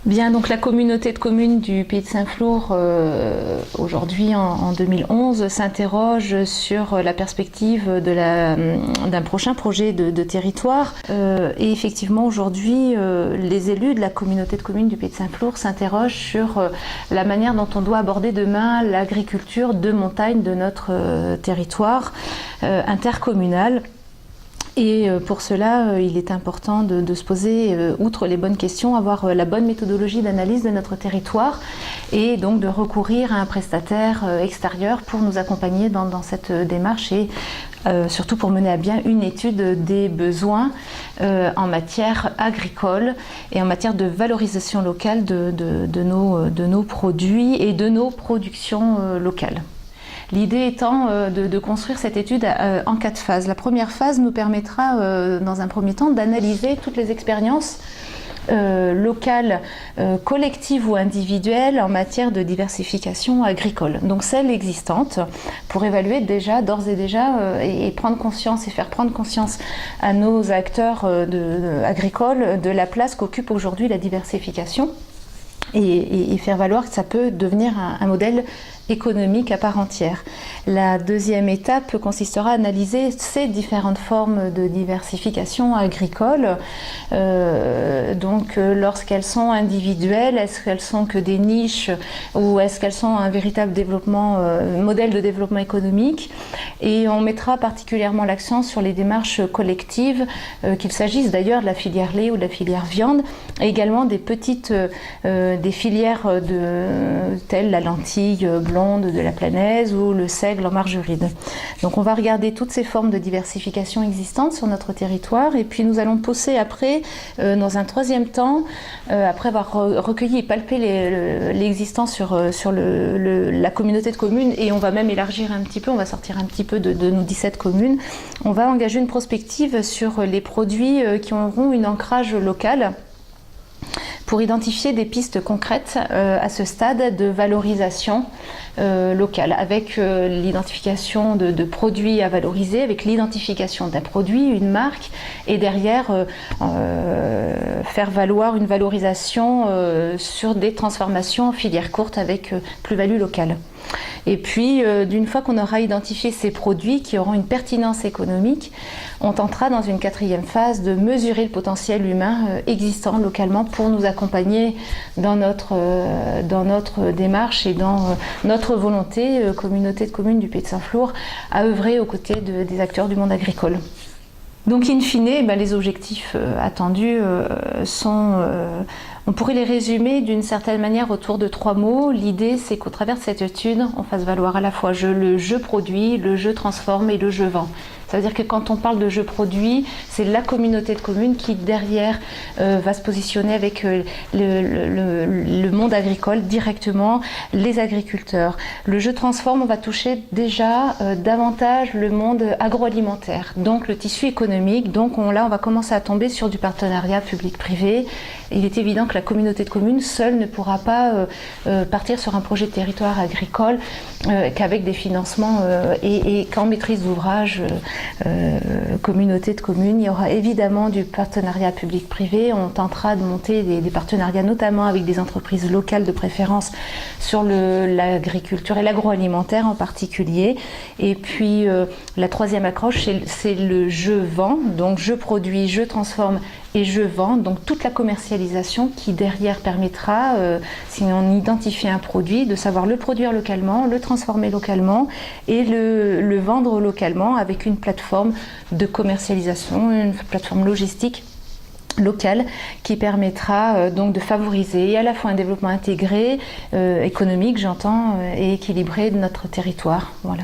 Bien, donc la communauté de communes du Pays de Saint-Flour, aujourd'hui en 2011, s'interroge sur la perspective d'un prochain projet de territoire. Et effectivement, aujourd'hui, les élus de la communauté de communes du Pays de Saint-Flour s'interrogent sur la manière dont on doit aborder demain l'agriculture de montagne de notre territoire intercommunal. Et pour cela, il est important de se poser, outre les bonnes questions, avoir la bonne méthodologie d'analyse de notre territoire et donc de recourir à un prestataire extérieur pour nous accompagner dans cette démarche et surtout pour mener à bien une étude des besoins en matière agricole et en matière de valorisation locale de nos produits et de nos productions locales. L'idée étant de construire cette étude en 4 phases. La première phase nous permettra, dans un premier temps, d'analyser toutes les expériences locales, collectives ou individuelles en matière de diversification agricole. Donc celles existantes, pour évaluer d'ores et déjà et prendre conscience et faire prendre conscience à nos acteurs agricoles de la place qu'occupe aujourd'hui la diversification et faire valoir que ça peut devenir un modèle économique à part entière. La deuxième étape consistera à analyser ces différentes formes de diversification agricole. Donc lorsqu'elles sont individuelles, est-ce qu'elles sont que des niches ou est-ce qu'elles sont un véritable modèle de développement économique? Et on mettra particulièrement l'accent sur les démarches collectives, qu'il s'agisse d'ailleurs de la filière lait ou de la filière viande, et également des filières telles la lentille blonde de la Planaise ou le seigle en margeride. Donc on va regarder toutes ces formes de diversification existantes sur notre territoire et puis nous allons pousser après, dans un troisième temps, après avoir recueilli et palpé l'existence sur la communauté de communes, et on va même élargir un petit peu, on va sortir un petit peu de nos 17 communes, on va engager une prospective sur les produits qui auront un ancrage local, pour identifier des pistes concrètes à ce stade de valorisation locale, avec l'identification de produits à valoriser, avec l'identification d'un produit, une marque, et derrière faire valoir une valorisation sur des transformations en filière courte avec plus-value locale. Et puis, d'une fois qu'on aura identifié ces produits qui auront une pertinence économique, on tentera dans une 4e phase de mesurer le potentiel humain existant localement pour nous accompagner dans notre démarche et dans notre volonté, communauté de communes du Pays de Saint-Flour, à œuvrer aux côtés des acteurs du monde agricole. Donc, in fine, les objectifs attendus sont... on pourrait les résumer d'une certaine manière autour de 3 mots. L'idée, c'est qu'au travers de cette étude, on fasse valoir à la fois le je produis, le je transforme et le je vends. Ça veut dire que quand on parle de je produis, c'est la communauté de communes qui derrière va se positionner avec le monde agricole directement, les agriculteurs. Le je transforme, on va toucher déjà davantage le monde agroalimentaire, donc le tissu économique. Donc on va commencer à tomber sur du partenariat public-privé. Il est évident que la communauté de communes seule ne pourra pas partir sur un projet de territoire agricole qu'avec des financements et qu'en maîtrise d'ouvrage communauté de communes. Il y aura évidemment du partenariat public-privé. On tentera de monter des partenariats notamment avec des entreprises locales de préférence sur l'agriculture et l'agroalimentaire en particulier. Et puis la 3e accroche, c'est le je vends. Donc je produis, je transforme et je vends, donc toute la commercialisation qui derrière permettra, si on identifie un produit, de savoir le produire localement, le transformer localement et le vendre localement avec une plateforme de commercialisation, une plateforme logistique locale qui permettra donc de favoriser à la fois un développement intégré, économique j'entends, et équilibré de notre territoire. Voilà.